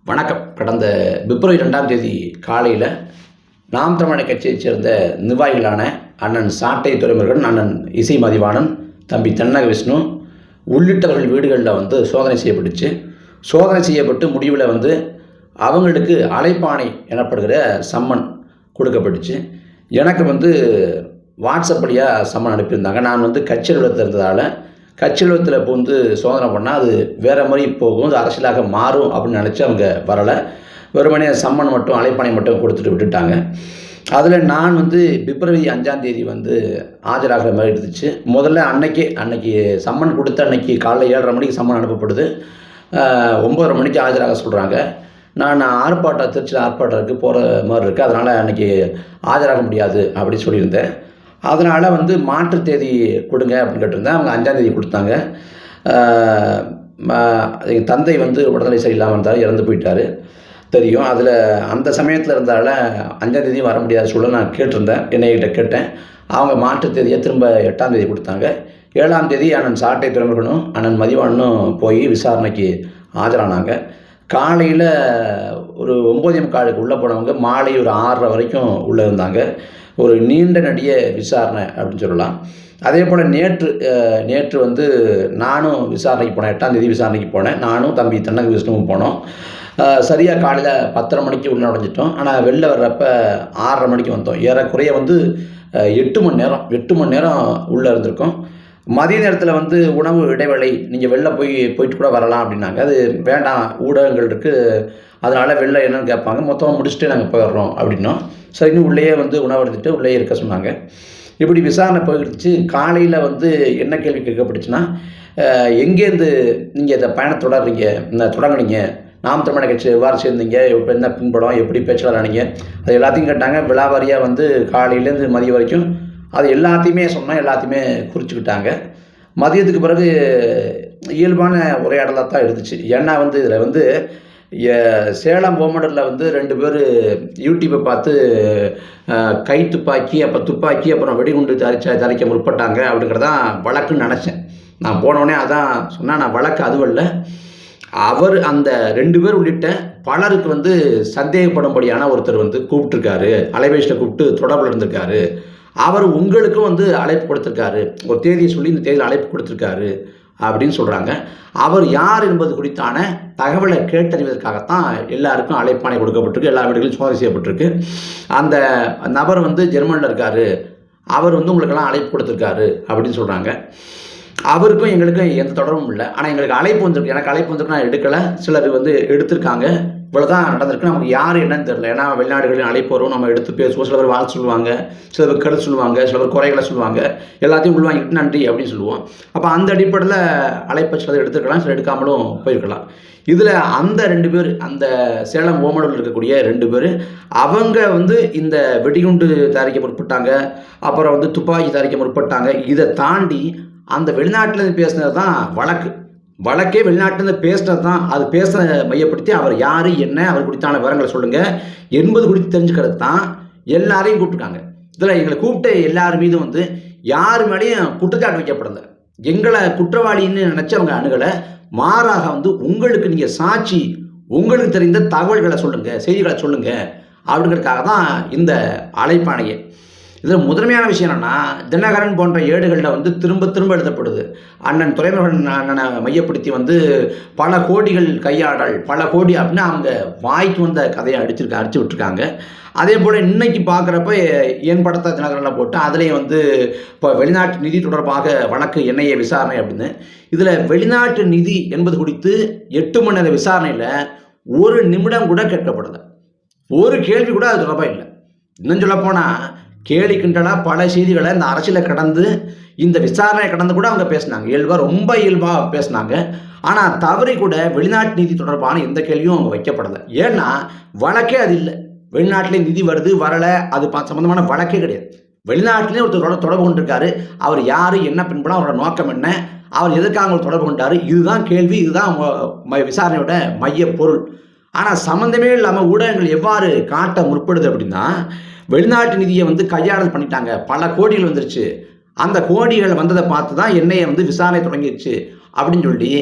வணக்கம். கடந்த பிப்ரவரி 2ஆம் தேதி காலையில் நாம் தமிழர் கட்சியைச் சேர்ந்த நிர்வாகிகளான அண்ணன் சாட்டை துரைமுருகன், அண்ணன் இசை மதிவாணன், தம்பி தென்னக விஷ்ணு உள்ளிட்டவர்கள் வீடுகளில் சோதனை செய்யப்பட்டுச்சு. சோதனை செய்யப்பட்டு முடிவில் அவங்களுக்கு அழைப்பாணை எனப்படுகிற சம்மன் கொடுக்கப்பட்டுச்சு. எனக்கு வாட்ஸ்அப் வழியாக சம்மன் அனுப்பியிருந்தாங்க. நான் கட்சி அலுவலகத்தில் இருந்ததால் கட்சி அலுவலகத்தில் இப்போ சோதனை பண்ணால் அது வேறு மாதிரி போகும், அது அரசியலாக மாறும் அப்படின்னு நினச்சி அவங்க வரலை. வெறுமனே சம்மன் மட்டும் அழைப்பாணை மட்டும் கொடுத்துட்டு விட்டுட்டாங்க. அதில் நான் பிப்ரவரி 5ஆம் தேதி ஆஜராகிற மாதிரி இருந்துச்சு. முதல்ல அன்னைக்கு சம்மன் கொடுத்த அன்னைக்கு காலைல 7:30 மணிக்கு சம்மன் அனுப்பப்படுது. 9:30 மணிக்கு ஆஜராக சொல்கிறாங்க. நான் திருச்சியில் ஆர்ப்பாட்டத்துக்கு போகிற மாதிரி இருக்குது, அதனால் அன்றைக்கி ஆஜராக முடியாது அப்படின்னு சொல்லியிருந்தேன். அதனால் மாற்று தேதி கொடுங்க அப்படின்னு கேட்டிருந்தேன். அவங்க 5ஆம் தேதி கொடுத்தாங்க. எங்கள் தந்தை உடல்நிலை சரியில்லாமல் இருந்தார், இறந்து போயிட்டார் தெரியும். அதில் அந்த சமயத்தில் இருந்தால 5ஆம் தேதியும் வர முடியாத சூழல் நான் கேட்டிருந்தேன், என்னைகிட்ட கேட்டேன். அவங்க மாற்று தேதியை திரும்ப 8ஆம் தேதி கொடுத்தாங்க. 7ஆம் தேதி அண்ணன் சாட்டை துரைமுருகனும் அண்ணன் மதிவாணனும் போய் விசாரணைக்கு ஆஜரானாங்க. காலையில் ஒரு 9:45 உள்ளே போனவங்க மாலை ஒரு 6:30 வரைக்கும் உள்ளே இருந்தாங்க. ஒரு நீண்ட நெடிய விசாரணை அப்படின்னு சொல்லலாம். அதே போல் நேற்று நானும் விசாரணைக்கு போனேன். 8ஆம் தேதி விசாரணைக்கு போனேன். நானும் தம்பி தென்னக விஷ்ணுவும் போனோம். சரியாக காலையில் 10:30 மணிக்கு உள்ளே நுழைஞ்சிட்டோம். ஆனால் வெளில வர்றப்ப 6:30 மணிக்கு வந்தோம். ஏறக்குறைய 8 மணி நேரம் உள்ளே இருந்திருக்கோம். மதிய நேரத்தில் உணவு இடைவேளை, நீங்கள் வெளில போயிட்டு கூட வரலாம் அப்படின்னாங்க. அது வேண்டாம், ஊடகங்கள் இருக்குது, அதனால் வெளில என்னென்னு கேட்பாங்க, மொத்தமாக முடிச்சுட்டு நாங்கள் போயிடுறோம் அப்படின்னோம். சரின்னு உள்ளேயே உணவு எடுத்துகிட்டு உள்ளேயே இருக்க சொன்னாங்க. இப்படி விசாரணை போயிடுச்சு. காலையில் என்ன கேள்வி கேட்கப்பட்டுச்சுன்னா, எங்கேருந்து நீங்கள் இந்த பயணத்தை தொடங்குனீங்க, நாம் தமிழர் கட்சி எவ்வாறு சேர்ந்தீங்க, இப்போ என்ன பின்படம், எப்படி பேச்சாளர் ஆனீங்க, அது எல்லாத்தையும் கேட்டாங்க. விலாவாரியாக காலையிலேருந்து மதியம் வரைக்கும் அது எல்லாத்தையுமே சொன்னால் எல்லாத்தையுமே குறிச்சிக்கிட்டாங்க. மதியத்துக்கு பிறகு இயல்பான உரையாடலாக தான் இருந்துச்சு. ஏன்னா இதில் சேலம் போமடரில் 2 பேர் யூடியூப்பை பார்த்து கைத்துப்பாக்கி, அப்புறம் வெடிகுண்டு தயாரிக்க முற்பட்டாங்க அப்படிங்கிறதான் வழக்குன்னு நினச்சேன். நான் போனோடனே அதான் சொன்னேன். நான் வழக்கு அதுவல்ல, அவர் அந்த 2 பேர் உள்ளிட்ட பலருக்கு சந்தேகப்படும்படியான ஒருத்தர் கூப்பிட்டுருக்காரு, அலைபேசியில் கூப்பிட்டு தொடர்பில் இருந்திருக்காரு. அவர் உங்களுக்கும் அழைப்பு கொடுத்துருக்காரு, ஒரு தேதியை சொல்லி இந்த தேதியில் அழைப்பு கொடுத்துருக்காரு அப்படின்னு சொல்கிறாங்க. அவர் யார் என்பது குறித்தான தகவலை கேட்டறிவதற்காகத்தான் எல்லாருக்கும் அழைப்பாணை கொடுக்கப்பட்டிருக்கு, எல்லா வீடுகளிலும் சோதனை செய்யப்பட்டிருக்கு. அந்த நபர் ஜெர்மனியில் இருக்கார், அவர் உங்களுக்கெல்லாம் அழைப்பு கொடுத்துருக்காரு அப்படின்னு சொல்கிறாங்க. அவருக்கும் எங்களுக்கும் எந்த தொடர்பும் இல்லை. ஆனால் எங்களுக்கு அழைப்பு வந்திருக்கு. எனக்கு அழைப்பு வந்திருக்கு, நான் எடுக்கலை. சிலர் எடுத்திருக்காங்க. இவ்வளோதான் நடந்திருக்கு. நமக்கு யார் என்னன்னு தெரியல. ஏன்னா வெளிநாடுகளில் அழைப்பு வரும், நம்ம எடுத்து பேசுவோம். சில பேர் வாழ்த்து சொல்லுவாங்க, சில பேர் கருத்து சொல்லுவாங்க, சில பேர் குறைகளை சொல்லுவாங்க. எல்லாத்தையும் உள்வாங்கிட்டு நன்றி அப்படின்னு சொல்லுவோம். அப்போ அந்த அடிப்படையில் அழைப்பை சிலர் எடுத்துருக்கலாம், சிலர் எடுக்காமலும் போயிருக்கலாம். இதில் அந்த 2 பேர், அந்த சேலம் ஓமடூரில் இருக்கக்கூடிய 2 பேர், அவங்க இந்த வெடிகுண்டு தயாரிக்க முற்பட்டாங்க, அப்புறம் துப்பாக்கி தயாரிக்க முற்பட்டாங்க. இதை தாண்டி அந்த வெளிநாட்டிலேருந்து பேசுனது தான் வழக்கே வெளிநாட்டிலேருந்து பேசுனது தான். அது மையப்படுத்தி அவர் யார், என்ன, அவர் குறித்தான விவரங்களை சொல்லுங்கள் என்பது குறித்து தெரிஞ்சுக்கிறது தான் எல்லாரையும் கூப்பிட்டுருக்காங்க. இதில் எங்களை கூப்பிட்ட எல்லார் மீதும் யார் மேலேயும் குற்றச்சாட்டு வைக்கப்படலை. எங்களை குற்றவாளின்னு நினச்சி அவங்க அணுகலை. மாறாக உங்களுக்கு நீங்கள் சாட்சி, உங்களுக்கு தெரிந்த தகவல்களை சொல்லுங்கள், செய்திகளை சொல்லுங்கள் அப்படிங்கிறதுக்காக தான் இந்த அழைப்பாணையை. இதில் முதன்மையான விஷயம் என்னென்னா, தினகரன் போன்ற ஏடுகளில் திரும்ப திரும்ப எழுதப்படுது. அண்ணன் துரைமுருகன் அண்ணனை மையப்படுத்தி பல கோடிகள் கையாடல், பல கோடி அப்படின்னு அவங்க வாய்க்கு வந்த கதையை அடிச்சு விட்டுருக்காங்க. அதே போல் இன்றைக்கி பார்க்குறப்ப என் படத்தை தினகரனில் போட்டு அதுலேயும் இப்போ வெளிநாட்டு நிதி தொடர்பாக வழக்கு என்ஐஏ விசாரணை அப்படின்னு. இதில் வெளிநாட்டு நிதி என்பது குறித்து 8 மணி நேர விசாரணையில் 1 நிமிடம் கூட கேட்கப்படுது. ஒரு கேள்வி கூட அது தொடர்பாக இல்லை. இன்னும் சொல்லப்போனால் கேலி கிண்டலாக பல செய்திகளை இந்த அரசியலை கடந்து, இந்த விசாரணையை கடந்து கூட அவங்க பேசினாங்க. ரொம்ப இயல்பாக பேசினாங்க. ஆனால் தவறி கூட வெளிநாட்டு நிதி தொடர்பான எந்த கேள்வியும் அவங்க வைக்கப்படலை. ஏன்னா வழக்கே அது இல்லை. வெளிநாட்டிலே நிதி வருது வரலை, அது சம்மந்தமான வழக்கே கிடையாது. வெளிநாட்டிலே ஒருத்தர் தொடர்பு கொண்டிருக்காரு, அவர் யார், என்ன பின்படம், அவரோட நோக்கம் என்ன, அவர் எதற்காக அவங்க தொடர்பு கொண்டார், இதுதான் கேள்வி, இதுதான் விசாரணையோட மைய பொருள். ஆனால் சம்மந்தமே இல்லாமல் ஊடகங்கள் எவ்வாறு காட்ட முற்படுது அப்படின்னா, வெளிநாட்டு நிதியை கையாடல் பண்ணிட்டாங்க, பல கோடிகள் வந்துருச்சு, அந்த கோடிகள் வந்ததை பார்த்து தான் என்ஐஏ விசாரணை தொடங்கிடுச்சு அப்படின்னு சொல்லி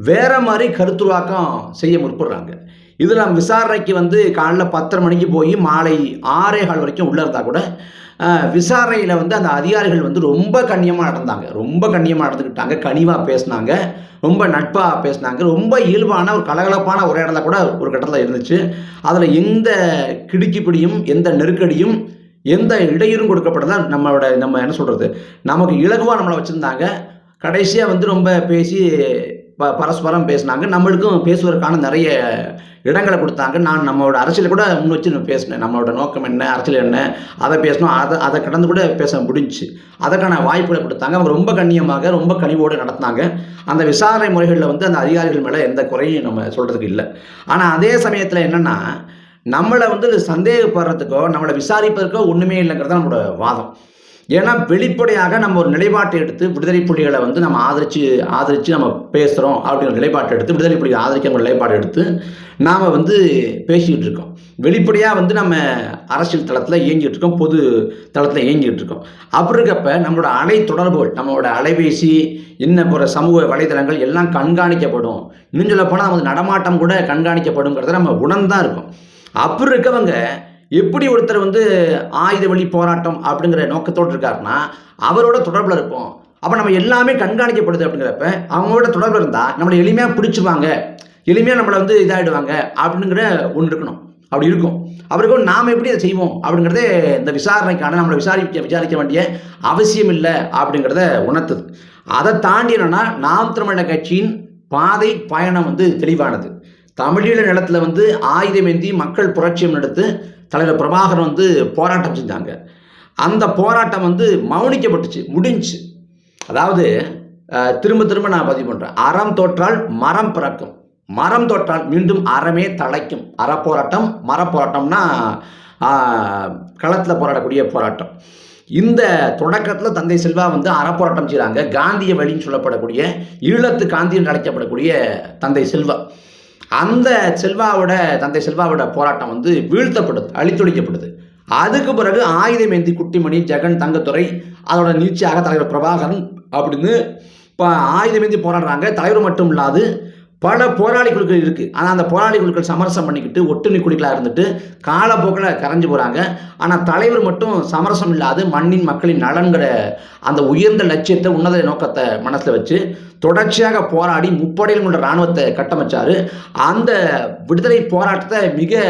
வேற மாதிரி கருத்துருவாக்கம் செய்ய முற்படுறாங்க. இதில் நம்ம விசாரணைக்கு வந்து காலைல 10:30 மணிக்கு போய் மாலை 6:15 வரைக்கும் உள்ளே இருந்தால் கூட விசாரணையில் வந்து அந்த அதிகாரிகள் வந்து ரொம்ப கண்ணியமாக நடந்துக்கிட்டாங்க, கனிவாக பேசினாங்க, ரொம்ப நட்பாக பேசினாங்க, ரொம்ப இயல்பான ஒரு கலகலப்பான உரையாடலாக கூட ஒரு கட்டத்தில் இருந்துச்சு. அதில் எந்த கிடுக்கிப்பிடியும் எந்த நெருக்கடியும் எந்த இடையூறும் கொடுக்கப்பட்டதா நம்ம என்ன சொல்கிறது, நமக்கு இலகுவாக நம்மளை வச்சுருந்தாங்க. கடைசியாக வந்து ரொம்ப பேசி பரஸ்பரம் பேசினாங்க. நம்மளுக்கும் பேசுவதற்கான நிறைய இடங்களை கொடுத்தாங்க. நான் நம்மளோட அரசியலை கூட முன் வச்சு பேசினேன். நம்மளோட நோக்கம் என்ன, அரசியல் என்ன, அதை பேசணும், அதை கடந்து கூட பேச முடிஞ்சிச்சு. அதற்கான வாய்ப்புகளை கொடுத்தாங்க. அவங்க ரொம்ப கண்ணியமாக ரொம்ப கனிவோடு நடத்தினாங்க. அந்த விசாரணை முறைகளில் வந்து அந்த அதிகாரிகள் மேலே எந்த குறையும் நம்ம சொல்கிறதுக்கு இல்லை. ஆனால் அதே சமயத்தில் என்னென்னா, நம்மளை வந்து சந்தேகப்படுறதுக்கோ நம்மளை விசாரிப்பதற்கோ ஒன்றுமே இல்லைங்கிறது நம்மளோட வாதம். ஏன்னா வெளிப்படையாக நம்ம ஒரு நிலைப்பாட்டை எடுத்து விடுதலை புலிகளை வந்து நம்ம ஆதரித்து நம்ம பேசுகிறோம் அப்படிங்கிற நிலைப்பாட்டை எடுத்து விடுதலை புலிகளை ஆதரிக்கிற நிலைப்பாடு எடுத்து நாம் வந்து பேசிக்கிட்டு இருக்கோம். வெளிப்படையாக வந்து நம்ம அரசியல் தளத்தில் இயங்கிட்டு இருக்கோம், பொது தளத்தில் இயங்கிட்டு இருக்கோம். அப்படி இருக்கப்ப நம்மளோட அலை தொடர்புகள், நம்மளோட அலைபேசி, இன்னும் போகிற சமூக வலைதளங்கள் எல்லாம் கண்காணிக்கப்படும். இன்னும் சொல்ல போனால் நமது நடமாட்டம் கூட கண்காணிக்கப்படுங்கிறத நம்ம உணர்ந்தான் இருக்கோம். அப்படி இருக்கவங்க எப்படி ஒருத்தர் வந்து ஆயுத வழி போராட்டம் அப்படிங்கிற நோக்கத்தோடு இருக்காருன்னா அவரோட தொடர்பில் இருப்போம். அப்போ நம்ம எல்லாமே கண்காணிக்கப்படுது அப்படிங்கிறப்ப அவங்களோட தொடர்பில் இருந்தால் நம்மளை எளிமையாக பிடிச்சிப்பாங்க, எளிமையாக நம்மளை வந்து இதாகிடுவாங்க அப்படிங்கிற ஒன்று இருக்கணும். அப்படி இருக்கும். அவருக்கு நாம் எப்படி அதை செய்வோம் அப்படிங்கிறதே இந்த விசாரணைக்கான நம்மளை விசாரிக்க வேண்டிய அவசியம் இல்லை அப்படிங்கிறத உணர்த்துது. அதை தாண்டி என்னன்னா, நாம் தமிழர் கட்சியின் பாதை பயணம் வந்து தெளிவானது. தமிழீழ நிலத்தில் வந்து ஆயுதமேந்தி மக்கள் புரட்சியம் நடத்து தலைவர் பிரபாகரன் வந்து போராட்டம் செஞ்சாங்க. அந்த போராட்டம் வந்து மௌனிக்கப்பட்டுச்சு, முடிஞ்சு. அதாவது திரும்ப நான் பதிவு பண்ணுறேன், அறம் தோற்றால் மரம் பிறக்கும், மரம் தோற்றால் மீண்டும் அறமே தழைக்கும். அறப்போராட்டம், மரப்போராட்டம்னா களத்தில் போராடக்கூடிய போராட்டம். இந்த தொடக்கத்தில் தந்தை செல்வா வந்து அறப்போராட்டம் செய்கிறாங்க. காந்திய வழின்னு சொல்லப்படக்கூடிய ஈழத்து காந்தி என்று அழைக்கப்படக்கூடிய தந்தை செல்வா, அந்த தந்தை செல்வாவோட போராட்டம் வந்து வீழ்த்தப்படுது, அழித்தொழிக்கப்படுது. அதுக்கு பிறகு ஆயுதமேந்தி குட்டிமணி, ஜெகன், தங்கத்துறை, அதோட நீட்சியாக தலைவர் பிரபாகரன் அப்படின்னு இப்போ ஆயுதமேந்தி போராடுறாங்க. தலைவர் மட்டும் இல்லாது பல போராளி குழுக்கள் இருக்குது. ஆனால் அந்த போராளி குழுக்கள் சமரசம் பண்ணிக்கிட்டு ஒட்டுணி குடிகளாக இருந்துட்டு காலப்போக்கில் கரைஞ்சு போகிறாங்க. ஆனால் தலைவர் மட்டும் சமரசம் இல்லாது மண்ணின் மக்களின் நலன்கிற அந்த உயர்ந்த லட்சியத்தை, உன்னத நோக்கத்தை மனசில் வச்சு தொடர்ச்சியாக போராடி முப்படையில் கொண்ட இராணுவத்தை கட்டமைச்சார். அந்த விடுதலை போராட்டத்தை மிக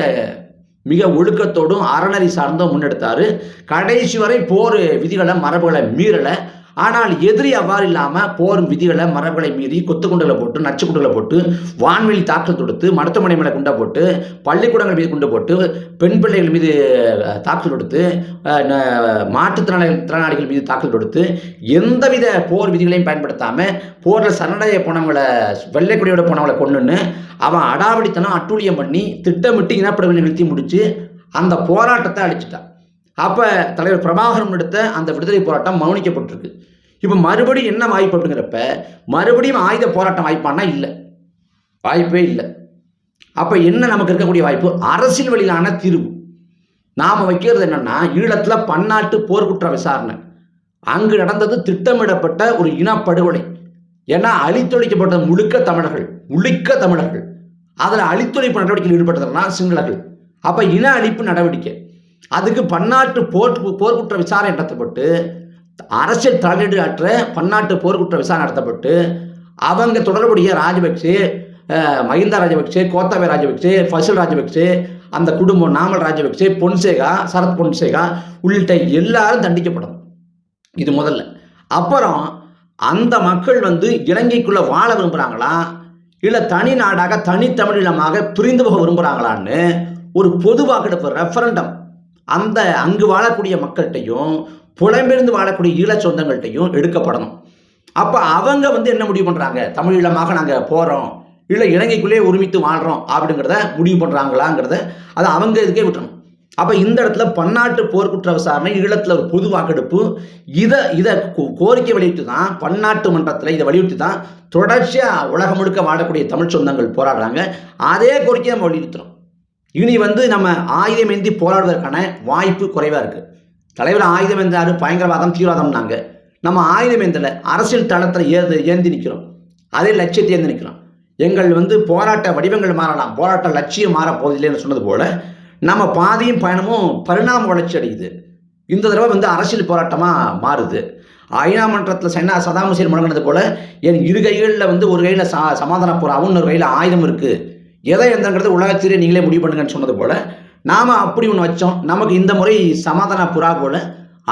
மிக ஒழுக்கத்தோடும் அறநெறி சார்ந்தும் முன்னெடுத்தார். கடைசி வரை போர் விதிகளை மரபுகளை மீறலை. ஆனால் எதிரி அவ்வாறு இல்லாமல் போர் விதிகளை மரபுகளை மீறி கொத்துக்குண்டுகளை போட்டு, நச்சு குண்டுகளை போட்டு, வான்வெளி தாக்கல் தொடுத்து, மருத்துவமனை மேலே குண்டை போட்டு, பள்ளிக்கூடங்கள் மீது குண்டு போட்டு, பெண் பிள்ளைகள் மீது தாக்கல் தொடுத்து, மாற்றுத்திறனாளிகள் மீது தாக்கல் தொடுத்து, எந்தவித போர் விதிகளையும் பயன்படுத்தாமல் போரில் சரணடைய போனவங்களை, வெள்ளைக்குடியோட போனவங்களை கொண்டுன்னு அவன் அடாவடித்தனம் அட்டூழியம் பண்ணி திட்டமிட்டு இனப்படுகொலை நிறுத்தி முடித்து அந்த போராட்டத்தை அழிச்சிட்டான். அப்போ தலைவர் பிரபாகரன் எடுத்த அந்த விடுதலை போராட்டம் மௌனிக்கப்பட்டிருக்கு. இப்போ மறுபடியும் என்ன வாய்ப்பு அப்படிங்கிறப்ப மறுபடியும் ஆயுத போராட்டம் வாய்ப்பானா? இல்லை, வாய்ப்பே இல்லை. அப்போ என்ன நமக்கு இருக்கக்கூடிய வாய்ப்பு? அரசியல் வழியிலான தீர்வு. நாம் வைக்கிறது என்னன்னா, ஈழத்தில் பன்னாட்டு போர்க்குற்ற விசாரணை. அங்கு நடந்தது திட்டமிடப்பட்ட ஒரு இனப்படுகொலை. ஏன்னா அழித்தொழிக்கப்பட்ட முழுக்க தமிழர்கள். அதில் அழித்தொழிப்பு நடவடிக்கையில் ஈடுபட்டதுன்னா சிங்களர்கள். அப்போ இன அழிப்பு நடவடிக்கை. அதுக்கு பன்னாட்டு போர்க்குற்ற விசாரணை நடத்தப்பட்டு, அரசியல் தலையீடு ஆற்ற பன்னாட்டு போர்க்குற்ற விசாரணை நடத்தப்பட்டு, அவங்க தொடர்புடைய ராஜபக்சே, மஹிந்தா ராஜபக்சே, கோத்தபய ராஜபக்சே, ஃபசில் ராஜபக்சே, அந்த குடும்பம், நாமல் ராஜபக்சே, பொன்சேகா, சரத் பொன்சேகா உள்ளிட்ட எல்லாரும் தண்டிக்கப்படும். இது முதல்ல. அப்புறம் அந்த மக்கள் வந்து இலங்கைக்குள்ளே வாழ விரும்புகிறாங்களா, இல்லை தனி நாடாக தனித்தமிழீழமாக பிரிந்து போக விரும்புகிறாங்களான்னு ஒரு பொது வாக்கெடுப்பு, ரெஃபரண்டம், அந்த அங்கு வாழக்கூடிய மக்கள்கிட்டையும் புலம்பெயர்ந்து வாழக்கூடிய ஈழ சொந்தங்கள்கிட்டையும் எடுக்கப்படணும். அப்போ அவங்க வந்து என்ன முடிவு பண்ணுறாங்க? தமிழீழமாக நாங்கள் போகிறோம், இல்லை இலங்கைக்குள்ளேயே ஒருமித்து வாழ்கிறோம் அப்படிங்கிறத முடிவு பண்ணுறாங்களாங்கிறத அதை அவங்க இதுக்கே விட்டுறணும். அப்போ இந்த இடத்துல பன்னாட்டு போர்க்குற்ற விசாரணை, ஈழத்தில் ஒரு பொது வாக்கெடுப்பு, இதை கோரிக்கை வெளியிட்டு தான் பன்னாட்டு மன்றத்தில் இதை வலியுறுத்தி தான் தொடர்ச்சியாக உலகம் முழுக்க வாழக்கூடிய தமிழ் சொந்தங்கள் போராடுறாங்க. அதே கோரிக்கையை நம்ம வலியுறுத்துறோம். இனி வந்து நம்ம ஆயுதமேந்தி போராடுவதற்கான வாய்ப்பு குறைவாக இருக்குது. தலைவர் ஆயுதமேந்தாரு, பயங்கரவாதம், தீவிரவாதம்னாங்க. நம்ம ஆயுதமேந்தலை அரசியல் தளத்தில் ஏந்தி நிற்கிறோம், அதே லட்சியத்தை ஏந்தி நிற்கிறோம். எங்கள் போராட்ட வடிவங்கள் மாறலாம், போராட்ட லட்சியம் மாறப்போவதில்லைன்னு சொன்னது போல நம்ம பாதையும் பயணமும் பரிணாம வளர்ச்சி அடையுது. இந்த தடவை அரசியல் போராட்டமாக மாறுது. ஐநா மன்றத்தில் சதாம் ஹுசேன் முழங்கினது போல என் இரு கைகளில் ஒரு கையில் சமாதான புறாவும் இன்னொரு கையில் ஆயுதம் இருக்குது, எதை எந்தங்கிறது உலகத்திலே நீங்களே முடிவு பண்ணுங்கன்னு சொன்னது போல நாம் அப்படி ஒன்று வச்சோம். நமக்கு இந்த முறை சமாதான புறா போல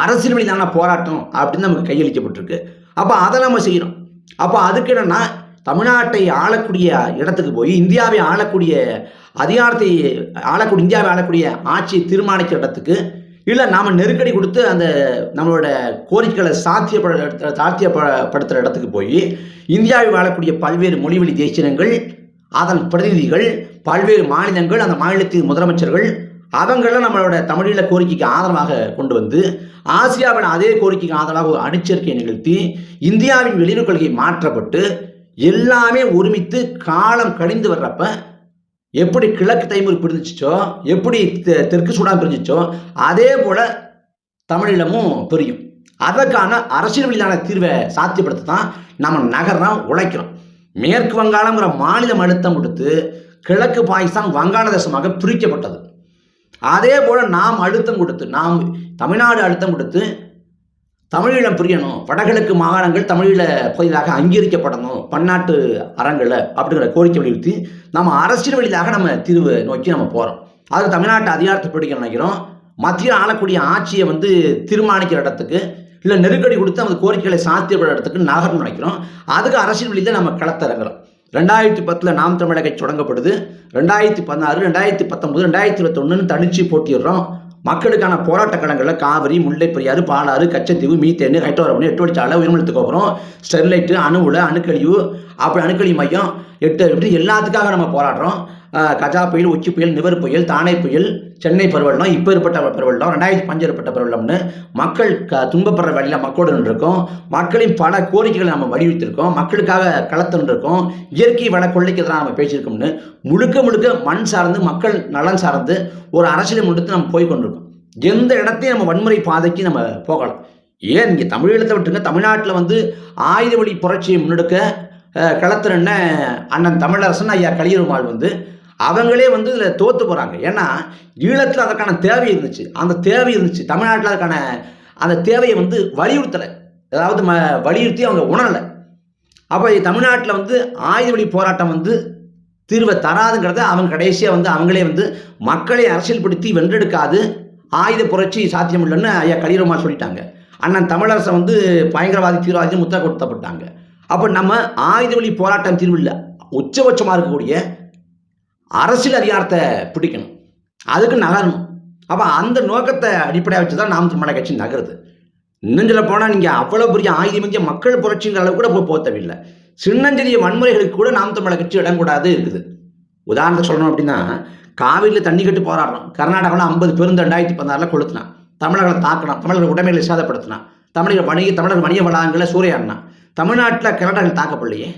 அரசியல் வழிதான போராட்டம் அப்படின்னு நமக்கு கையளிக்கப்பட்டிருக்கு. அப்போ அதை நம்ம செய்கிறோம். அப்போ அதுக்கு என்னென்னா, தமிழ்நாட்டை ஆளக்கூடிய இடத்துக்கு போய் இந்தியாவை ஆளக்கூடிய அதிகாரத்தை இந்தியாவை ஆளக்கூடிய ஆட்சியை தீர்மானிக்கிற இடத்துக்கு, இல்லை நாம் நெருக்கடி கொடுத்து அந்த நம்மளோட கோரிக்கைகளை சாத்தியப்படுத்துகிற இடத்துக்கு போய் இந்தியாவை வாழக்கூடிய பல்வேறு மொழிவழி தேசியங்கள், அதன் பிரதிநிதிகள், பல்வேறு மாநிலங்கள், அந்த மாநிலத்தின் முதலமைச்சர்கள் அவங்களாம் நம்மளோட தமிழீழ கோரிக்கைக்கு ஆதரவாக கொண்டு வந்து ஆசியாவின் அதே கோரிக்கைக்கு ஆதரவாக ஒரு அணிச்சேர்க்கையை நிகழ்த்தி இந்தியாவின் வெளியுறவு கொள்கை மாற்றப்பட்டு எல்லாமே ஒருமித்து காலம் கழிந்து வர்றப்ப எப்படி கிழக்கு தைமூர் பிரிஞ்சிச்சோ, எப்படி தெற்கு சூடான் பிரிஞ்சிச்சோ, அதே போல தமிழீழமும் பிரியும். அதற்கான அரசியல் வழியிலான தீர்வை சாத்தியப்படுத்த தான் நம்ம நகர்றோம், உழைக்கிறோம். மேற்கு வங்காளங்கிற மாநிலம் அழுத்தம் கொடுத்து கிழக்கு பாகிஸ்தான் வங்காளதேசமாக பிரிக்கப்பட்டது. அதே போல நாம் அழுத்தம் கொடுத்து, நாம் தமிழ்நாடு அழுத்தம் கொடுத்து தமிழீழம் பிரியணும், வடகிழக்கு மாகாணங்கள் தமிழீழ பகுதியாக அங்கீகரிக்கப்படணும் பன்னாட்டு அரங்கில் அப்படிங்கிற கோரிக்கை வலியுறுத்தி நம்ம அரசியல் வழியாக நம்ம தீர்வு நோக்கி நம்ம போகிறோம். அதுக்கு தமிழ்நாட்டு அதிகாரத்தை பிடிக்க நினைக்கிறோம். மத்தியில் ஆளக்கூடிய ஆட்சியை தீர்மானிக்கிற இடத்துக்கு, இல்லை நெருக்கடி கொடுத்து அந்த கோரிக்கைகளை சாத்தியப்படுற இடத்துக்கு நகர்னு நினைக்கிறோம். அதுக்கு அரசியல் வழியில் நம்ம களத்திறங்குறோம். 2010 நாம் தமிழக கட்சி தொடங்கப்படுது. 2016, 2019, 2021 தனிச்சு போட்டிடுறோம். மக்களுக்கான போராட்ட களங்களில் காவிரி, முல்லை பெரியாறு, பாலாறு, கச்சத்தீவு, மீத்தேன், ஹைட்ரோகார்பன், 8 வழிச்சாலை, உயர்மழுத்து கோபுரம், ஸ்டெர்லைட்டு, அணுவுல, அணுக்கழிவு, அப்படி அணுக்கழிவு மையம் 8 இப்படி எல்லாத்துக்காக நம்ம போராடுறோம். கஜா புயல், உச்சி புயல், நிவர் புயல், தானே புயல், சென்னை பருவெள்ளம், இப்போ ஏற்பட்ட பருவெள்ளம், 2005 ஏற்பட்ட பருவெள்ளம்னு மக்கள் துன்பப்படுற வழியில் மக்களோடு இருக்கோம். மக்களின் பல கோரிக்கைகளை நம்ம வலியுறுத்திருக்கோம். மக்களுக்காக களத்தில் இருக்கோம். இயற்கை வள கொள்ளைக்கு எதிராக நம்ம பேசியிருக்கோம்னு முழுக்க மண் சார்ந்து, மக்கள் நலன் சார்ந்து ஒரு அரசியலை முன்னிட்டு நம்ம போய் கொண்டிருக்கோம். எந்த இடத்தையும் நம்ம வன்முறை பாதைக்கு நம்ம போகலாம். ஏன் இங்கே தமிழீழத்தை விட்டுருங்க, தமிழ்நாட்டில் ஆயுத வழி புரட்சியை முன்னெடுக்க களத்தில் என்ன அண்ணன் தமிழரசன் ஐயா கலியருமாள் அவங்களே இதில் தோற்று போகிறாங்க. ஏன்னா ஈழத்தில் அதற்கான தேவை இருந்துச்சு, தமிழ்நாட்டில் அதுக்கான அந்த தேவையை வலியுறுத்தலை, அதாவது வலியுறுத்தி அவங்க உணரலை. அப்போ தமிழ்நாட்டில் ஆயுத வழி போராட்டம் தீர்வை தராதுங்கிறத அவங்க கடைசியாக அவங்களே மக்களை அரசியல்படுத்தி வென்றெடுக்காது, ஆயுத புரட்சி சாத்தியம் இல்லைன்னு ஐயா கலியருமாள் சொல்லிட்டாங்க. அண்ணன் தமிழரசன் பயங்கரவாதி தீவிரவாதி முத்திரை கொடுத்தப்பட்டாங்க. அப்போ நம்ம ஆயுத வழி போராட்டம் தீர்வு இல்லை, உச்சபட்சமாக இருக்கக்கூடிய அரசியல் அதிகாரத்தை பிடிக்கணும், அதுக்கு நகரணும். அப்போ அந்த நோக்கத்தை அடிப்படையாக வச்சு தான் நாம் தமிழக கட்சி நகருது. இன்னும் சொல்ல போனால் நீங்கள் அவ்வளோ பெரிய ஆயுதமிக்க மக்கள் புரட்சிங்கிற அளவு கூட போக தேவையில்லை. சின்னஞ்சிறிய வன்முறைகளுக்கு கூட நாம் தமிழக கட்சி இடம் கூடாது இருக்குது. உதாரணத்தை சொல்லணும் அப்படின்னா, காவிரியில் தண்ணி கட்டு போராடுறோம். கர்நாடகாவில் 50 பேருந்து 2016 கொளுத்தினான், தமிழர்களை தாக்கினான், தமிழர்கள் உடைமைகளை சேதப்படுத்தினான், தமிழர் வணிக வளாகங்களை சூறையாடினான். தமிழ்நாட்டில் கர்நாடகர்கள் தாக்கப்படலையே.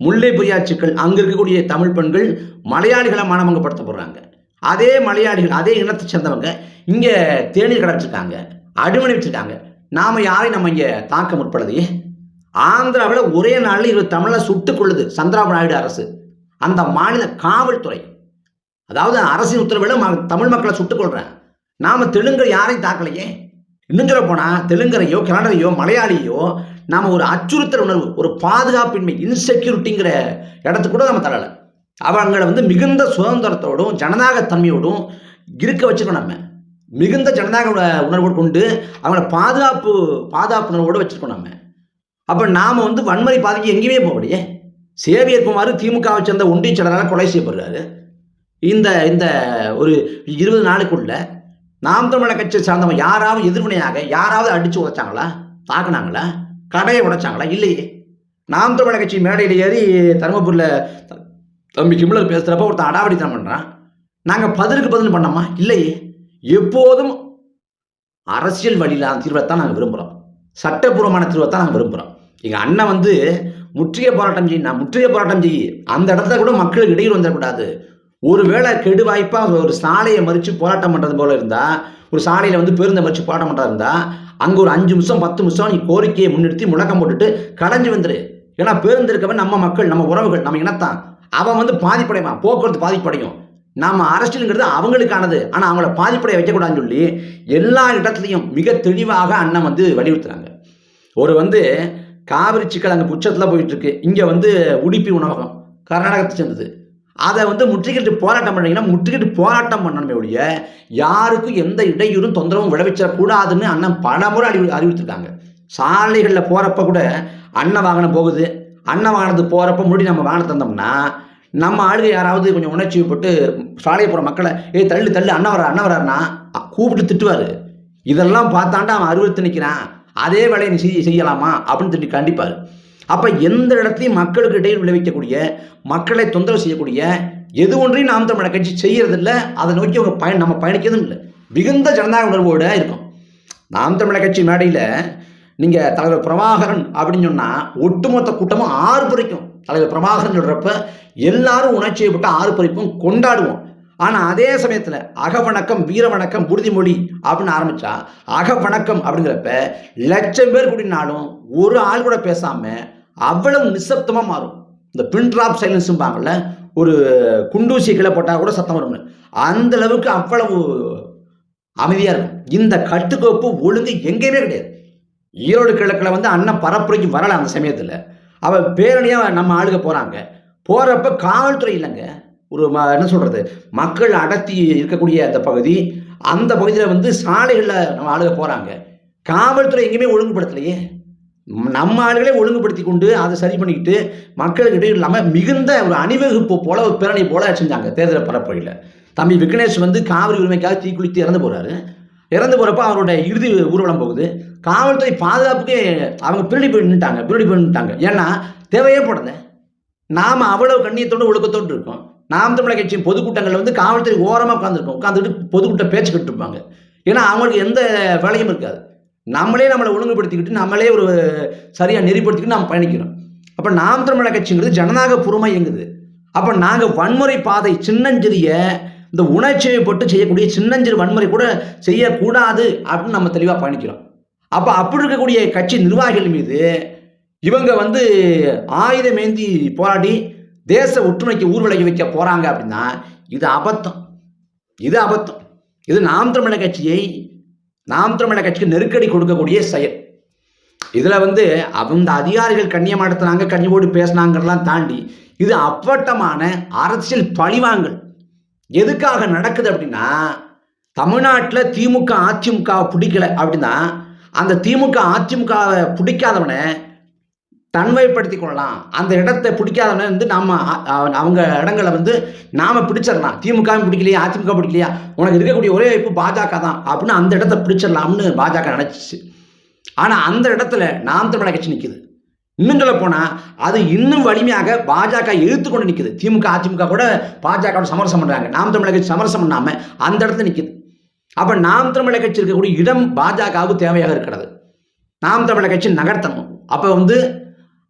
முல்லை பெரியார் சிக்கல், அங்கே இருக்கக்கூடிய தமிழ் பெண்கள் மலையாளிகளை மானமங்கப்படுத்தப்படுறாங்க. அதே மலையாளிகள், அதே இனத்தை சேர்ந்தவங்க இங்கே தேநீர் கடை வச்சுருக்காங்க, அடிமணி வச்சுருக்காங்க. நாம் யாரையும் நம்ம இங்கே தாக்க முற்படுதையே. ஆந்திராவில் ஒரே நாளில் 20 தமிழை சுட்டுக் கொள்ளுது சந்திரபாபு நாயுடு அரசு. அந்த மாநில காவல்துறை, அதாவது அரசின் உத்தரவில் தமிழ் மக்களை சுட்டுக் கொள்கிறேன். நாம் தெலுங்கர் யாரையும் தாக்கலையே. இன்னும் சொல்ல போனால் தெலுங்கரையோ, கன்னடரையோ, மலையாளியோ நாம் ஒரு அச்சுறுத்தல் உணர்வு, ஒரு பாதுகாப்பின்மை, இன்செக்யூரிட்டிங்கிற இடத்துக்கு கூட நம்ம தரலை. அவங்களை மிகுந்த சுதந்திரத்தோடும் ஜனநாயக தன்மையோடும் இருக்க வச்சுக்கணும். நம்ம மிகுந்த ஜனநாயக உணர்வோடு கொண்டு அவங்கள பாதுகாப்பு உணர்வோடு வச்சுருக்கோம் நம்ம. அப்போ நாம் வன்முறை பாதைக்கு எங்கேயுமே போகலையே. சேவியர் குமார் திமுகவை சேர்ந்த ஒன்றிய செயலரால் கொலை செய்யப்படுறாரு. இந்த ஒரு 20 நாளுக்குள்ள நாம் தமிழக கட்சியை சார்ந்தவங்க யாராவது எதிர்வினையாக யாராவது அடித்து உடைச்சாங்களா, தாக்குனாங்களா, கடையை உடைச்சாங்களா? இல்லையே. நாம் தமிழக கட்சி மேடையில் ஏறி தருமபுரியில் தம்பி கிம்லர் பேசுகிறப்ப ஒருத்தன் அடாவடித்தனம் பண்ணுறான். நாங்கள் பதில் பண்ணோமா? இல்லையே. எப்போதும் அரசியல் வழியிலான தீர்வை தான் நாங்கள் விரும்புகிறோம், சட்டப்பூர்வமான தீர்வை தான் நாங்கள் விரும்புகிறோம். எங்கள் அண்ணன் முற்றுகை போராட்டம் செய்ய, அந்த இடத்துல கூட மக்களுக்கு இடையில் வந்துடக்கூடாது. ஒருவேளை கெடு வாய்ப்பாக ஒரு சாலையை மறித்து போராட்டம் பண்ணுறது போல இருந்தால், ஒரு சாலையில் பேருந்தை மறித்து போராட்டம் பண்ணுறதா இருந்தால், அங்கே ஒரு 5 நிமிஷம் 10 நிமிஷம் நீ கோரிக்கையை முன்னிறுத்தி முழக்கம் போட்டுட்டு கலைஞ்சு வந்துரு. ஏன்னா பேருந்து இருக்கவன் நம்ம மக்கள், நம்ம உறவுகள், நம்ம இனத்தான். அவன் வந்து பாதிப்படைவான், போக்குவரத்து பாதிப்படையும். நம்ம அரசியலுங்கிறது அவங்களுக்கானது, ஆனால் அவங்கள பாதிப்படைய வைக்கக்கூடாதுன்னு சொல்லி எல்லா இடத்துலையும் மிக தெளிவாக அண்ணன் வந்து வலியுறுத்துறாங்க. ஒரு வந்து காவிரி சிக்கல் அங்கே உச்சத்தில் போயிட்டு இருக்கு. இங்கே வந்து உடுப்பி உணவகம் கர்நாடகத்தை சேர்ந்தது. அதை வந்து முற்றுகையிட்டு போராட்டம் பண்ணீங்கன்னா முற்றுகையிட்டு போராட்டம் பண்ணணுமே ஒழிய யாருக்கும் எந்த இடையூறும் தொந்தரவும் விளைவிச்சிடக்கூடாதுன்னு அண்ணன் பலமுறை அறிவித்திருக்காங்க. சாலைகளில் போகிறப்ப கூட அண்ணன் வாகனம் போகுது, அண்ணன் வாகனத்துக்கு போகிறப்ப முன்னாடி நம்ம வாகனம் தந்தோம்னா நம்ம ஆளுங்க யாராவது கொஞ்சம் உணர்ச்சி போட்டு சாலையை போகிற மக்களை தள்ளு தள்ளு அண்ணன் வராருன்னா கூப்பிட்டு திட்டுவார். இதெல்லாம் பார்த்தாண்டா அவன் அறிவுறுத்தி நிற்கிறான், அதே வேலையை நீ செய்யலாமா அப்படின்னு திட்டி கண்டிப்பார். அப்போ எந்த இடத்துலையும் மக்களுக்கு இடையில் விளைவிக்கக்கூடிய, மக்களை தொந்தரவு செய்யக்கூடிய எது ஒன்றையும் நாம் தமிழர் கட்சி செய்யறதில்லை. அதை நோக்கி அவங்க நம்ம பயணிக்கிறதும் இல்லை. மிகுந்த ஜனநாயக உணர்வோடு இருக்கும். நாம் தமிழர் கட்சி மேடையில் நீங்கள் தலைவர் பிரபாகரன் அப்படின்னு சொன்னால் ஒட்டுமொத்த கூட்டமும் ஆர்ப்பரிக்கும். தலைவர் பிரபாகரன் சொல்கிறப்ப எல்லாரும் உணர்ச்சியப்பட்டு ஆர்ப்பரிப்பும் கொண்டாடுவோம். ஆனால் அதே சமயத்தில் அகவணக்கம் வீரவணக்கம் உறுதிமொழி அப்படின்னு ஆரம்பித்தா அகவணக்கம் அப்படிங்கிறப்ப லட்சம் பேர் கூடினாலும் ஒரு ஆள் கூட பேசாமல் அவ்வளவு நிசப்தமாக மாறும். இந்த பின் ட்ராப் சைலன்ஸும்பாங்கள்ல, ஒரு குண்டூசி கீழே போட்டால் கூட சத்தம் வரும்னு, அந்த அளவுக்கு அவ்வளவு அமைதியாக இருக்கும். இந்த கட்டுக்கோப்பு ஒழுங்கு எங்கேயுமே கிடையாது. ஈரோடு கிழக்கில் வந்து அண்ணன் பரப்புரைக்கு வரலை. அந்த சமயத்தில் அவள் பேரணியாக நம்ம ஆளுக போகிறப்ப காவல்துறை இல்லைங்க. ஒரு என்ன சொல்கிறது, மக்கள் அடர்த்தி இருக்கக்கூடிய அந்த பகுதியில் வந்து சாலைகளில் நம்ம ஆளுக போகிறாங்க. காவல்துறை எங்கேயுமே ஒழுங்குபடுத்தலையே. நம்ம ஆளுகளே ஒழுங்குபடுத்தி கொண்டு அதை சரி பண்ணிக்கிட்டு மக்களுக்கு இடையே இல்லாமல் மிகுந்த ஒரு அணிவகுப்பு போல ஒரு பேரணி போல செஞ்சாங்க. தேர்தல் பரப்புரையில் தம்பி விக்னேஷ் வந்து காவிரி உரிமைக்காக தீக்குளித்து இறந்து போகிறாரு. இறந்து போகிறப்ப அவரோட இறுதி ஊர்வலம் போகுது. காவல்துறை பாதுகாப்புக்கே அவங்க பின்னாடி போய் நின்றுட்டாங்க. ஏன்னா தேவையே போடல. நாம் அவ்வளவு கண்ணியத்தோடு ஒழுக்கத்தோடு இருக்கோம். நாம் தமிழர் கட்சியின் பொதுக்கூட்டங்களில் வந்து காவல்துறை ஓரமாக உட்காந்துட்டு பொதுக்கூட்ட பேச்சுக்கிட்டு இருப்பாங்க. ஏன்னா அவங்களுக்கு எந்த வேலையும் இருக்காது. நம்மளே நம்மளை ஒழுங்குபடுத்திக்கிட்டு நம்மளே ஒரு சரியாக நெறிப்படுத்திக்கிட்டு நாம் பயணிக்கிறோம். அப்போ நாம் தமிழர் கட்சிங்கிறது ஜனநாயக பூர்வமாக இயங்குது. அப்போ நாங்கள் வன்முறை பாதை சின்னஞ்சிறிய இந்த உணர்ச்சியை போட்டு செய்யக்கூடிய சின்னஞ்சிறு வன்முறை கூட செய்யக்கூடாது அப்படின்னு நம்ம தெளிவாக பயணிக்கிறோம். அப்போ அப்படி இருக்கக்கூடிய கட்சி நிர்வாகிகள் மீது இவங்க வந்து ஆயுதம் ஏந்தி போராடி தேச ஒற்றுமைக்கு ஊர்வலகி வைக்க போகிறாங்க அப்படின்னா இது அபத்தம். இது நாம் தமிழர் கட்சிக்கு நெருக்கடி கொடுக்கக்கூடிய செயல். இதில் வந்து அந்த அதிகாரிகள் கண்ணியமாடுத்தினாங்க, கண்ணியோடு பேசினாங்கலாம் தாண்டி இது அப்பட்டமான அரசியல் பழிவாங்கல். எதுக்காக நடக்குது அப்படின்னா, தமிழ்நாட்டில் திமுக அதிமுகவை பிடிக்கல அப்படின்னா அந்த திமுக அதிமுகவை பிடிக்காதவனை தன்மைப்படுத்தி கொள்ளலாம். அந்த இடத்தை பிடிக்காதவனை வந்து அவங்க இடங்களை வந்து நாம் பிடிச்சிடலாம். திமுகவும் பிடிக்கலையா அதிமுக பிடிக்கலையா, உனக்கு இருக்கக்கூடிய ஒரே வாய்ப்பு பாஜக தான் அப்படின்னு அந்த இடத்த பிடிச்சிடலாம்னு பாஜக நினச்சிச்சு. ஆனால் அந்த இடத்துல நாம் தமிழர் கட்சி நிற்குது. இன்னும் சொல்ல போனால் அது இன்னும் வலிமையாக பாஜக எதிர்த்துக்கொண்டு நிற்குது. திமுக அதிமுக கூட பாஜக சமரசம் பண்ணுறாங்க, நாம் தமிழர் கட்சி சமரசம் பண்ணாமல் அந்த இடத்துல நிற்குது. அப்போ நாம் தமிழர் கட்சி இருக்கக்கூடிய இடம் பாஜகவுக்கு தேவையாக இருக்கிறது. நாம் தமிழர் கட்சி நகர்த்தணும். அப்போ வந்து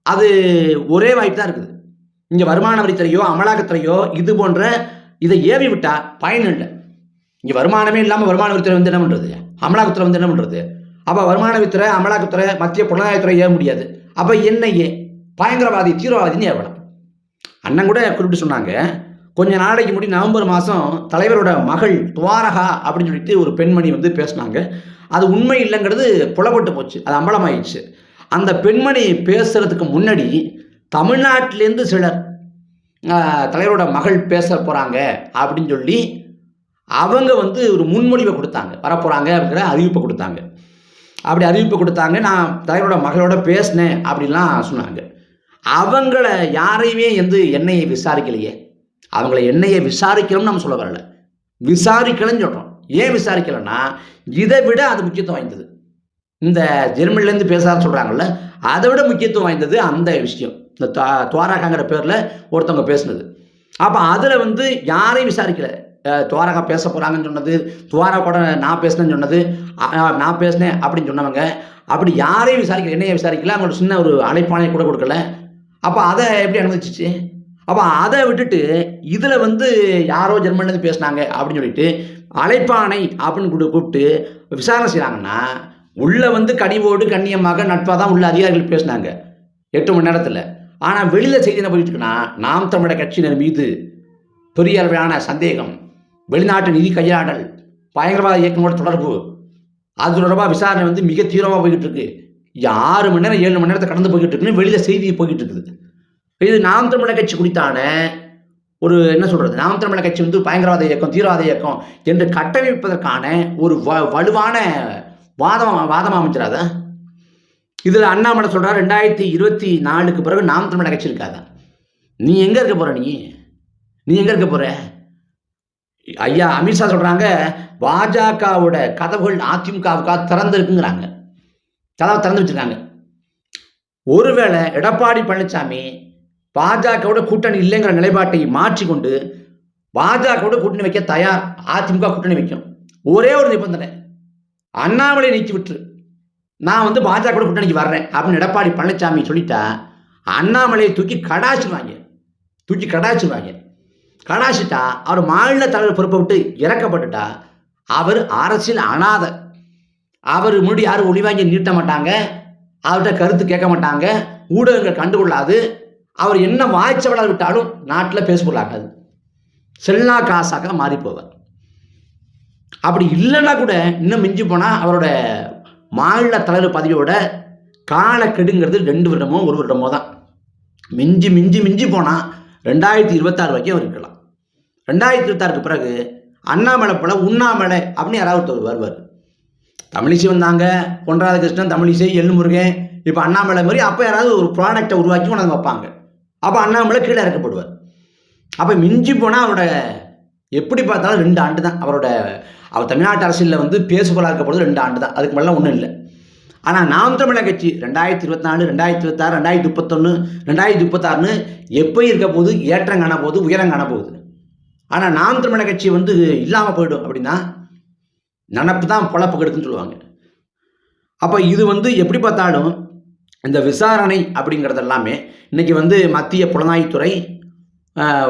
அது ஒரே வாய்ப்பு தான் இருக்குது. இங்கே வருமான வரித்துறையோ அமலாக்கத்துறையோ இது போன்ற இதை ஏவி விட்டால் பயன் இல்லை. இங்கே வருமானமே இல்லாமல் வருமான வரித்துறை வந்து என்ன பண்ணுறது, அமலாக்கத்துறை வந்து என்ன பண்ணுறது? அப்போ வருமான வரித்துறை அமலாக்கத்துறை மத்திய புலனாய்வுத்துறை ஏற முடியாது. அப்போ NIA பயங்கரவாதி தீவிரவாதின்னு ஏவலாம். அண்ணன் கூட குறிப்பிட்டு சொன்னாங்க, கொஞ்ச நாளைக்கு முன்னாடி நவம்பர் மாதம் தலைவரோட மகள் துவாரகா அப்படின்னு சொல்லிட்டு ஒரு பெண்மணி வந்து பேசினாங்க. அது உண்மை இல்லைங்கிறது புலப்பட்டு போச்சு, அது அம்பலமாயிடுச்சு. அந்த பெண்மணி பேசுறதுக்கு முன்னாடி தமிழ்நாட்டிலேருந்து சிலர் தலைவரோட மகள் பேச போகிறாங்க அப்படின்னு சொல்லி அவங்க வந்து ஒரு முன்மொழிவை கொடுத்தாங்க, வரப்போகிறாங்க அப்படிங்கிற அறிவிப்பை கொடுத்தாங்க. அப்படி அறிவிப்பு கொடுத்தாங்க, நான் தலைவரோட மகளோட பேசினேன் அப்படின்லாம் சொன்னாங்க. அவங்கள யாரையுமே வந்து NIA விசாரிக்கலையே. அவங்கள NIA விசாரிக்கணும்னு நம்ம சொல்ல வரல, விசாரிக்கலன்னு சொல்கிறோம். ஏன் விசாரிக்கலைன்னா இதை விட அது முக்கியத்துவம் வாய்ந்தது. இந்த ஜெர்மனிலேருந்து பேசாத சொல்கிறாங்கல்ல, அதை விட முக்கியத்துவம் வாய்ந்தது அந்த விஷயம். இந்த துவாரகாங்கிற பேரில் ஒருத்தவங்க பேசுனது. அப்போ அதில் வந்து யாரையும் விசாரிக்கலை. துவாரகா பேச போகிறாங்கன்னு சொன்னது, துவாரகா கூட நான் பேசினேன்னு சொன்னது, நான் பேசினேன் அப்படின்னு சொன்னவங்க அப்படி யாரையும் விசாரிக்கல, NIA விசாரிக்கல. அவங்களோட சின்ன ஒரு அழைப்பானை கூட கொடுக்கல. அப்போ அதை எப்படி அனுமதிச்சிச்சு? அப்போ அதை விட்டுட்டு இதில் வந்து யாரோ ஜெர்மனிலேருந்து பேசினாங்க அப்படின்னு சொல்லிட்டு அழைப்பானை அப்படின்னு கூப்பிட்டு விசாரணை செய்கிறாங்கன்னா, உள்ளே வந்து கனிவோடு கண்ணியமாக நட்பாக தான் உள்ள அதிகாரிகள் பேசினாங்க 8 மணி நேரத்தில். ஆனால் வெளியில் செய்தி என்ன போயிட்டு இருக்குன்னா, நாம் தமிழர் கட்சியினர் மீது பெரிய அளவிலான சந்தேகம், வெளிநாட்டு நிதி கையாடல், பயங்கரவாத இயக்கங்களோட தொடர்பு, அது தொடர்பாக விசாரணை வந்து மிக தீவிரமாக போய்கிட்டு இருக்கு. 6 மணி நேரம் 7 மணி நேரத்தை கடந்து போய்கிட்டு இருக்குன்னு வெளியில் செய்தி போய்கிட்டு இருக்குது. இது நாம் தமிழர் கட்சி குறித்தான ஒரு என்ன சொல்கிறது, நாம் தமிழர் கட்சி வந்து பயங்கரவாத இயக்கம், தீவிரவாத இயக்கம் என்று கட்டமைப்பதற்கான ஒரு வலுவான வாதமாக அமைச்சிடாத. இதில் அண்ணாமலை சொல்கிறார் 2024க்கு பிறகு நாம் தமிழர் கட்சி இருக்காதா. நீ எங்கே இருக்க போகிற? நீ எங்கே இருக்க போகிற? ஐயா அமித்ஷா சொல்கிறாங்க பாஜகவோட கதவுகள் அதிமுகவுக்காக திறந்துருக்குங்கிறாங்க. கதவை திறந்து வச்சுருக்காங்க. ஒருவேளை எடப்பாடி பழனிசாமி பாஜகவோட கூட்டணி இல்லைங்கிற நிலைப்பாட்டை மாற்றிக்கொண்டு பாஜகவோட கூட்டணி வைக்க தயார், அதிமுக கூட்டணி வைக்கும். ஒரே ஒரு நிபந்தனை, அண்ணாமலை நீக்கி விட்டு நான் வந்து பாஜகவோட கூட்டணிக்கு வர்றேன் அப்படின்னு எடப்பாடி பழனிசாமி சொல்லிட்டா அண்ணாமலையை தூக்கி கடாச்சிடுவாங்க. கடாச்சிட்டா அவர் மாநில தலைவர் பொறுப்பை விட்டு இறக்கப்பட்டுட்டா அவர் அரசியல் அனாத. அவர் முன்னாடி யாரும் ஒளிவாங்கி நீட்ட மாட்டாங்க, அவர்கிட்ட கருத்து கேட்க மாட்டாங்க, ஊடகங்கள் கண்டுகொள்ளாது. அவர் என்ன வாய்ச்சவடாக விட்டாலும் நாட்டில் பேசப்படாது, செல்லா காசாக மாறி போவார். அப்படி இல்லைன்னா கூட இன்னும் மிஞ்சி போனால் அவரோட மாநில தலைவர் பதவியோட காலக்கெடுங்கிறது 2 வருடமோ 1 வருடமோ தான். மிஞ்சி போனால் 2026 வரைக்கும் அவர் இருக்கலாம். 2026க்கு பிறகு அண்ணாமலை போல உண்ணாமலை அப்படின்னு யாராவது வருவார். தமிழிசை வந்தாங்க, பொன் ராதாகிருஷ்ணன், தமிழிசை, எல்முருகன், இப்போ அண்ணாமலை மாதிரி அப்போ யாராவது ஒரு ப்ராடக்டை உருவாக்கி கொண்டாந்து வைப்பாங்க. அப்போ அண்ணாமலை கீழே இறக்கப்படுவார். அப்போ மிஞ்சி போனால் அவரோட எப்படி பார்த்தாலும் 2 ஆண்டு தான். அவர் தமிழ்நாட்டு அரசியலில் வந்து பேசுபொருளாக இருக்கப்படுறது 2 ஆண்டு தான், அதுக்கு மேலே ஒன்றும் இல்லை. ஆனால் நாம் தமிழர் கட்சி 2024, 2026, 2031, 2036ன்னு எப்போ இருக்க போது, ஏற்றம் காண போகுது, உயரம் காண போகுது. ஆனால் நாம் தமிழர் கட்சி வந்து இல்லாமல் போயிடும் அப்படின்னா நினப்பு தான் பொழப்பு கெடுக்குன்னு சொல்லுவாங்க. அப்போ இது வந்து எப்படி பார்த்தாலும் இந்த விசாரணை அப்படிங்கிறது எல்லாமே இன்றைக்கி வந்து மத்திய புலனாய்வுத்துறை,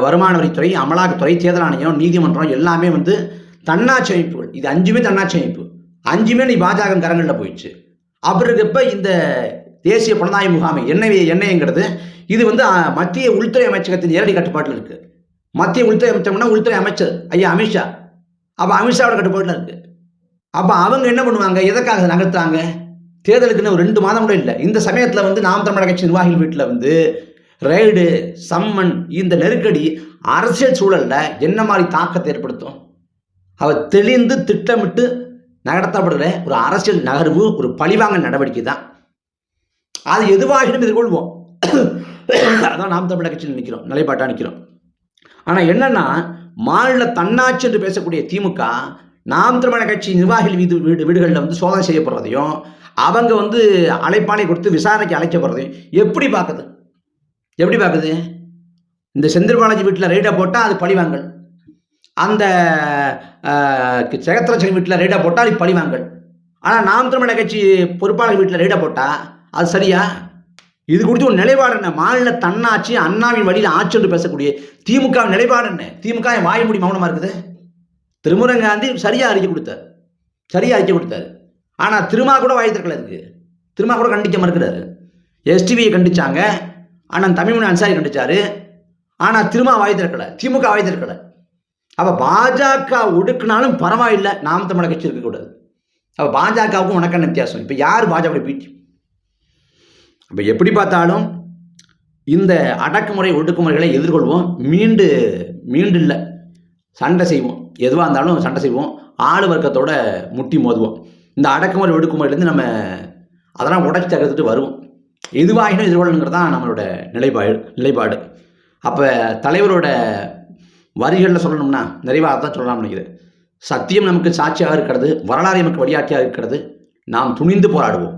வருமான வரித்துறை, அமலாக்கத்துறை, தேர்தல் ஆணையம், நீதிமன்றம் எல்லாமே வந்து தன்னாட்சி அமைப்புகள். இது 5மே தன்னாட்சி அமைப்பு. 5மே நீ பாஜக கரங்களில் போயிடுச்சு. அப்படி இருக்கப்ப இந்த தேசிய புலனாய்வு முகாமை என்ஐஏங்கிறது இது வந்து மத்திய உள்துறை அமைச்சகத்தின் நேரடி கட்டுப்பாட்டில் இருக்குது. மத்திய உள்துறை அமைச்சகம்னா உள்துறை அமைச்சர் ஐயா அமித்ஷா. அப்போ அமித்ஷாவோட கட்டுப்பாட்டில் இருக்குது. அப்போ அவங்க என்ன பண்ணுவாங்க, எதற்காக நகர்த்துறாங்க? தேர்தலுக்குன்னு ஒரு 2 மாதம் கூட இல்லை. இந்த சமயத்தில் வந்து நாம் தமிழர் கட்சி நிர்வாகிகள் வீட்டில் வந்து ரெய்டு, சம்மன், இந்த நெருக்கடி அரசியல் சூழலில் என்ன மாதிரி தாக்கத்தை ஏற்படுத்தும்? அவர் தெளிந்து திட்டமிட்டு நடத்தப்படுகிற ஒரு அரசியல் நகர்வு, ஒரு பழிவாங்க நடவடிக்கை தான். அது எதுவாகிடும் எதிர்கொள்வோம். அதான் நாம் தமிழர் கட்சியில் நிற்கிறோம், நிலைப்பாட்டாக நிற்கிறோம். ஆனால் என்னன்னா, மாநில தன்னாட்சி என்று பேசக்கூடிய திமுக நாம் தமிழர் கட்சி நிர்வாகிகள் வீடுகளில் வந்து சோதனை செய்யப்படுறதையும், அவங்க வந்து அழைப்பானை கொடுத்து விசாரணைக்கு அழைக்கப்படுறதையும் எப்படி பார்க்குது? இந்த செந்தில் பாலாஜி வீட்டில் ரெய்டை போட்டால் அது பழிவாங்கல், அந்த ஜெகத்ரட்சகன் வீட்டில் ரெய்டை போட்டால் அது பழிவாங்கல். ஆனால் நாம் தமிழர் கட்சி பொறுப்பாளர் வீட்டில் ரெய்டை போட்டால் அது சரியா? இது குறித்து ஒரு நிலைப்பாடு என்ன? மாநில தன்னாட்சி, அண்ணாவின் வழியில் ஆட்சி என்று பேசக்கூடிய திமுக நிலைப்பாடு என்ன? திமுக வாய் மூடி மௌனமாக இருக்குது. திருமுருகன் காந்தி சரியாக அறிக்கை கொடுத்தார். ஆனால் திருமா கூட வாய் திறக்கல இருக்கு. திருமா கூட கண்டிக்க மறுக்கிறாரு. எஸ்டிவியை கண்டிச்சாங்க, ஆனால் தமிழ்மணி அன்சாரி கண்டிச்சாரு. ஆனால் திருமா வாய் திறக்கலை, திமுக வாய் திறக்கலை. அப்போ பாஜக ஒடுக்குனாலும் பரவாயில்லை, நாம் தமிழர் கட்சி இருக்கக்கூடாது. அப்போ பாஜகவுக்கும் உனக்கான வித்தியாசம். இப்போ யார் பாஜக பீட்டி? அப்போ எப்படி பார்த்தாலும் இந்த அடக்குமுறை ஒடுக்குமுறைகளை எதிர்கொள்வோம். மீண்டு இல்லை, சண்டை செய்வோம். எதுவாக இருந்தாலும் சண்டை செய்வோம். ஆளு வர்க்கத்தோட முட்டி மோதுவோம். இந்த அடக்குமுறை ஒடுக்குமுறையிலேருந்து நம்ம அதெல்லாம் உடச்சி தகர்த்துட்டு வருவோம். எதுவாகினும் எதிர்கொள்ளணுங்கிறது தான் நம்மளோட நிலைப்பாடு. அப்போ தலைவரோட வரிகளில் சொல்லணும்னா நிறைவாக தான் சொல்லலாம்னு நினைக்கிறேன். சத்தியம் நமக்கு சாட்சியாக இருக்கிறது, வரலாறு நமக்கு வழிகாட்டியாக இருக்கிறது. நாம் துணிந்து போராடுவோம்.